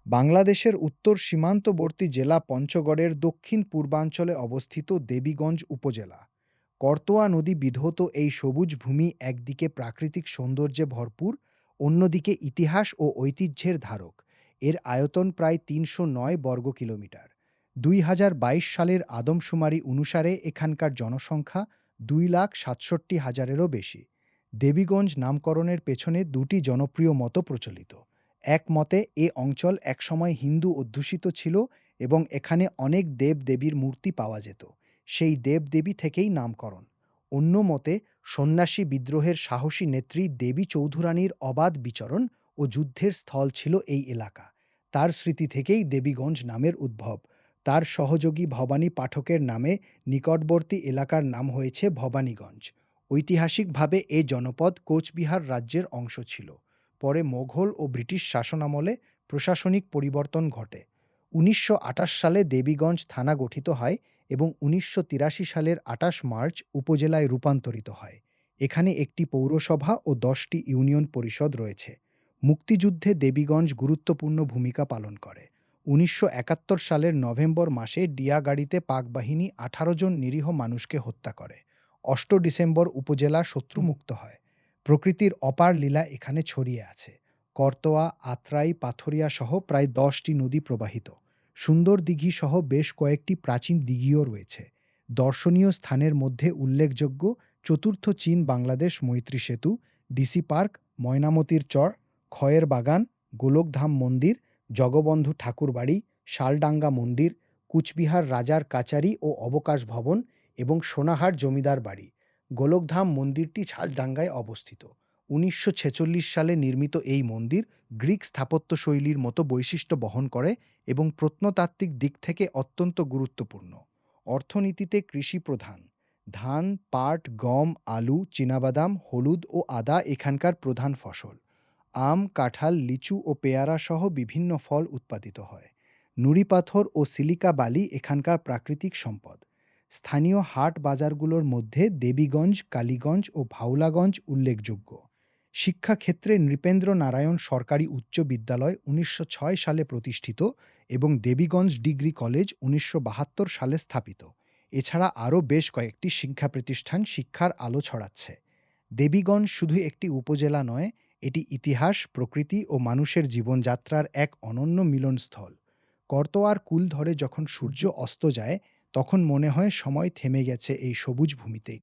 বাংলাদেশের উত্তর সীমান্তবর্তী জেলা পঞ্চগড়ের দক্ষিণ পূর্বাঞ্চলে অবস্থিত দেবীগঞ্জ উপজেলা। করতোয়া নদী বিধৌত এই সবুজ ভূমি একদিকে প্রাকৃতিক সৌন্দর্যে ভরপুর, অন্যদিকে ইতিহাস ও ঐতিহ্যের ধারক। এর আয়তন প্রায় ৩০৯ বর্গ কিলোমিটার। ২০২২ সালের আদমশুমারি অনুসারে এখানকার জনসংখ্যা ২,৬৭,০০০-এরও বেশি। দেবীগঞ্জ নামকরণের পেছনে দুটি জনপ্রিয় মত প্রচলিত। এক মতে এ অঞ্চল একসময় হিন্দু অধ্যুষিত ছিল এবং এখানে অনেক দেব-দেবীর মূর্তি পাওয়া যেত। সেই দেব-দেবী থেকেই নামকরণ। অন্য মতে সন্ন্যাসী বিদ্রোহের সাহসী নেত্রী দেবী চৌধুরানীর অবাধ বিচরণ ও যুদ্ধের স্থল ছিল এই এলাকা। তার স্মৃতি থেকেই দেবীগঞ্জ নামের উদ্ভব। তার সহযোগী ভবানী পাঠকের নামে নিকটবর্তী এলাকার নাম হয়েছে ভবানীগঞ্জ। ঐতিহাসিকভাবে এ জনপদ কোচবিহার রাজ্যের অংশ ছিল। পরে মোঘল ও ব্রিটিশ শাসনামলে প্রশাসনিক পরিবর্তন ঘটে। ১৯২৮ সালে দেবীগঞ্জ থানা গঠিত হয় এবং ১৯৮৩ সালের ২৮ মার্চ উপজেলায় রূপান্তরিত হয়। এখানে একটি পৌরসভা ও ১০টি ইউনিয়ন পরিষদ রয়েছে। মুক্তিযুদ্ধে দেবীগঞ্জ গুরুত্বপূর্ণ ভূমিকা পালন করে। ১৯৭১ সালের নভেম্বর মাসে ডিয়া গাড়িতে পাক বাহিনী ১৮ জন নিরীহ মানুষকে হত্যা করে। ৮ ডিসেম্বর উপজেলা শত্রুমুক্ত হয়। প্রকৃতির অপার লীলা এখানে ছড়িয়ে আছে। করতোয়া, আত্রাই, পাথরিয়া সহ প্রায় ১০টি নদী প্রবাহিত। সুন্দর দিঘি সহ বেশ কয়েকটি প্রাচীন দিঘিও রয়েছে। দর্শনীয় স্থানের মধ্যে উল্লেখযোগ্য চতুর্থ চীন বাংলাদেশ মৈত্রী সেতু, ডিসি পার্ক, ময়নামতির চর, খয়ের বাগান, গোলকধাম মন্দির, জগবন্ধু ঠাকুরবাড়ি, শালডাঙ্গা মন্দির, কুচবিহার রাজার কাচারি ও অবকাশ ভবন এবং সোনাহার জমিদার বাড়ি। গোলকধাম মন্দিরটি শালডাঙ্গায় অবস্থিত। ১৯৪৬ সালে নির্মিত এই মন্দির গ্রিক স্থাপত্যশৈলীর মতো বৈশিষ্ট্য বহন করে এবং প্রত্নতাত্ত্বিক দিক থেকে অত্যন্ত গুরুত্বপূর্ণ। অর্থনীতিতে কৃষি প্রধান। ধান, পাট, গম, আলু, চীনাবাদাম, হলুদ ও আদা এখানকার প্রধান ফসল। আম, কাঁঠাল, লিচু ও পেয়ারা সহ বিভিন্ন ফল উৎপাদিত হয়। নুড়িপাথর ও সিলিকা বালি এখানকার প্রাকৃতিক সম্পদ। স্থানীয় হাট বাজারগুলোর মধ্যে দেবীগঞ্জ, কালীগঞ্জ ও ভাওলাগঞ্জ উল্লেখযোগ্য। শিক্ষাক্ষেত্রে নৃপেন্দ্র নারায়ণ সরকারি উচ্চ বিদ্যালয় ১৯০৬ সালে প্রতিষ্ঠিত এবং দেবীগঞ্জ ডিগ্রি কলেজ ১৯৭২ সালে স্থাপিত। এছাড়া আরও বেশ কয়েকটি শিক্ষা প্রতিষ্ঠান শিক্ষার আলো ছড়াচ্ছে। দেবীগঞ্জ শুধু একটি উপজেলা নয়, এটি ইতিহাস, প্রকৃতি ও মানুষের জীবনযাত্রার এক অনন্য মিলনস্থল। করতোয়ার কূল ধরে যখন সূর্য অস্ত যায়, তখন মনে হয় সময় থেমে গেছে এই সবুজ ভূমিতে।